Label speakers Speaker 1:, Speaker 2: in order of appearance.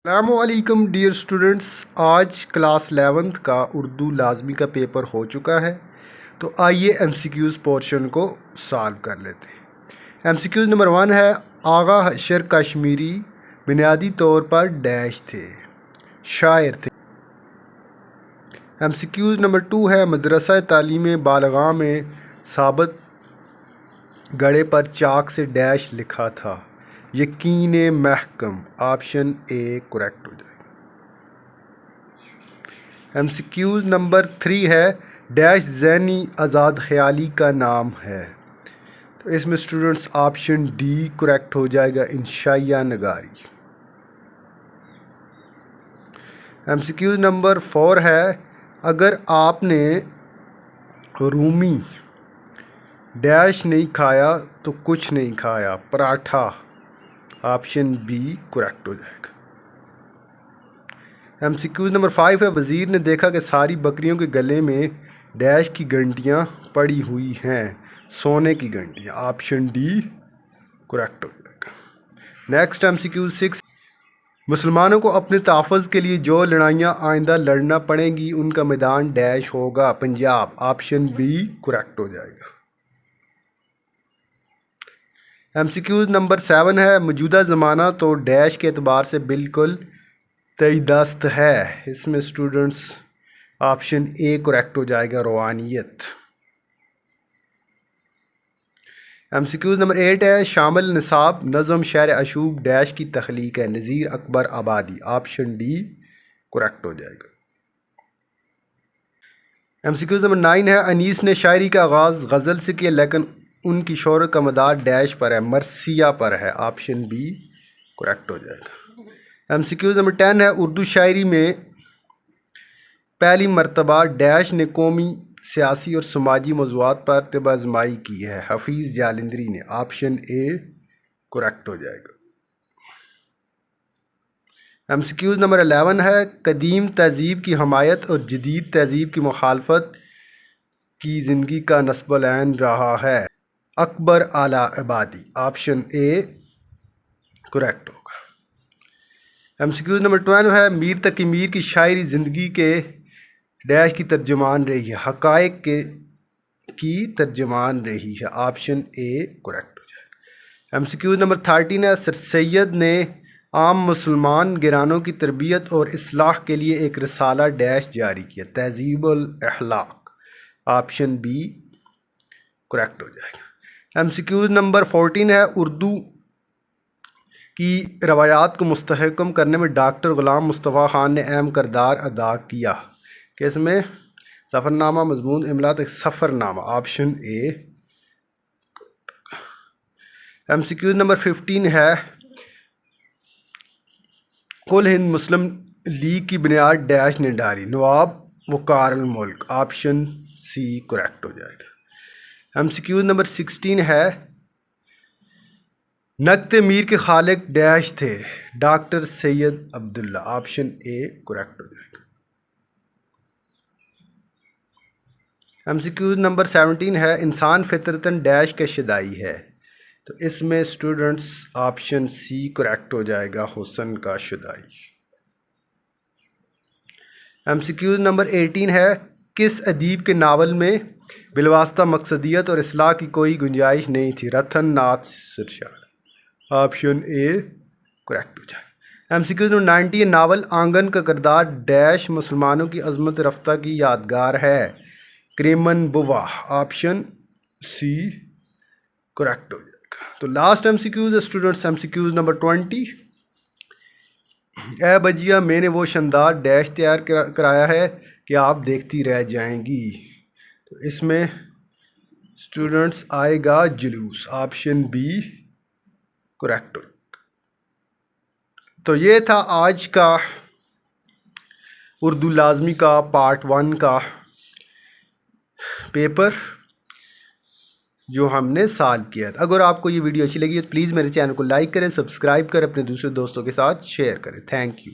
Speaker 1: السلام علیکم dear students, آج کلاس 11 کا اردو لازمی کا پیپر ہو چکا ہے، تو آئیے ایم سی کیوز پورشن کو سالو کر لیتے ہیں۔ ایم سی کیوز نمبر 1 ہے، آغا حشر کشمیری بنیادی طور پر ڈیش تھے، شاعر تھے۔ ایم سی کیوز نمبر 2 ہے، مدرسہ تعلیم بالغاں میں ثابت گڑھے پر چاک سے ڈیش لکھا تھا، یقین محکم۔ آپشن اے کریکٹ ہو جائے گا۔ ایم سی کیوز نمبر 3 ہے، ڈیش ذہنی آزاد خیالی کا نام ہے، تو اس میں اسٹوڈنٹس آپشن ڈی کریکٹ ہو جائے گا، انشائیہ نگاری۔ ایم سی کیوز نمبر 4 ہے، اگر آپ نے رومی ڈیش نہیں کھایا تو کچھ نہیں کھایا، پراٹھا۔ آپشن بی کریکٹ ہو جائے گا۔ ایم سی کیوز نمبر 5 ہے، وزیر نے دیکھا کہ ساری بکریوں کے گلے میں ڈیش کی گھنٹیاں پڑی ہوئی ہیں، سونے کی گھنٹیاں۔ آپشن ڈی کریکٹ ہو جائے گا۔ نیکسٹ ایم سی کیوز 6، مسلمانوں کو اپنے تحفظ کے لیے جو لڑائیاں آئندہ لڑنا پڑیں گی ان کا میدان ڈیش ہوگا، پنجاب۔ آپشن بی کریکٹ ہو جائے گا۔ ایم سی کیوز نمبر 7 ہے، موجودہ زمانہ تو ڈیش کے اعتبار سے بالکل تئیدست ہے، اس میں اسٹوڈنٹس آپشن اے کریکٹ ہو جائے گا، روحانیت۔ ایم سی کیوز نمبر 8 ہے، شامل نصاب نظم شعر اشوب ڈیش کی تخلیق ہے، نذیر اکبر آبادی۔ آپشن ڈی کریکٹ ہو جائے گا۔ ایم سی کیوز نمبر 9 ہے، انیس نے شاعری کا آغاز غزل سے کیا لیکن ان کی شہرت کا مدار ڈیش پر ہے، مرثیہ پر ہے۔ آپشن بی کریکٹ ہو جائے گا۔ ایم سی کیوز نمبر 10 ہے، اردو شاعری میں پہلی مرتبہ ڈیش نے قومی، سیاسی اور سماجی موضوعات پر طب آزمائی کی ہے، حفیظ جالندھری نے۔ آپشن اے کریکٹ ہو جائے گا۔ ایم سی کیوز نمبر 11 ہے، قدیم تہذیب کی حمایت اور جدید تہذیب کی مخالفت کی زندگی کا نصب العین رہا ہے، اکبر اعلیٰ آبادی۔ آپشن اے کریکٹ ہوگا۔ ایم سی کیوز نمبر 12 ہے، میر تقی میر کی شاعری زندگی کے ڈیش کی ترجمان رہی ہے، حقائق کی ترجمان رہی ہے۔ آپشن اے کریکٹ ہو جائے گا۔ ایم سی کیوز نمبر 13 ہے، سر سید نے عام مسلمان گھرانوں کی تربیت اور اصلاح کے لیے ایک رسالہ ڈیش جاری کیا، تہذیب الاخلاق۔ آپشن بی کریکٹ ہو جائے گا۔ ایم سی کیوز نمبر 14 ہے، اردو کی روایات کو مستحکم کرنے میں ڈاکٹر غلام مصطفیٰ خان نے اہم کردار ادا کیا، کہ اس میں سفر نامہ، مضمون املا تک سفر نامہ۔ آپشن اے۔ ایم سی کیوز نمبر 15 ہے، کل ہند مسلم لیگ کی بنیاد ڈیش نے ڈالی، نواب وقار الملک۔ آپشن سی کریکٹ ہو جائے گا۔ ایم سی کیوز نمبر 16 ہے، نقط میر کے خالق ڈیش تھے، doctor Syed Abdullah. Option A correct ہو جائے گا۔ ایم سی کیوز نمبر 17 ہے، انسان فطرتاً ڈیش کا شدائی ہے، تو اس میں اسٹوڈنٹس آپشن سی کریکٹ ہو جائے گا، حسن کا شدائی۔ ایم سی کیوز نمبر 18 ہے، کس ادیب کے ناول میں بالواسطہ مقصدیت اور اصلاح کی کوئی گنجائش نہیں تھی، رتن ناتھ سرشار۔ آپشن اے کریکٹ ہو جائے گا۔ M C Qs number 90 novel Aangan کا کردار ڈیش مسلمانوں کی عظمت رفتہ کی یادگار ہے، کریمن بوا۔ آپشن سی کریکٹ ہو جائے گا۔ تو لاسٹ ایم سی کیوز ہے students, M C Qs number 20، اے بجیا میں نے وہ شاندار ڈیش تیار کرایا ہے کہ آپ دیکھتی رہ جائیں گی، تو اس میں اسٹوڈنٹس آئے گا جلوس۔ آپشن بی کریکٹ ہو۔ تو یہ تھا آج کا اردو لازمی کا پارٹ 1 کا پیپر جو ہم نے سالو کیا تھا۔ اگر آپ کو یہ ویڈیو اچھی لگی تو پلیز میرے چینل کو لائک کریں، سبسکرائب کریں، اپنے دوسرے دوستوں کے ساتھ شیئر کریں۔ Thank you.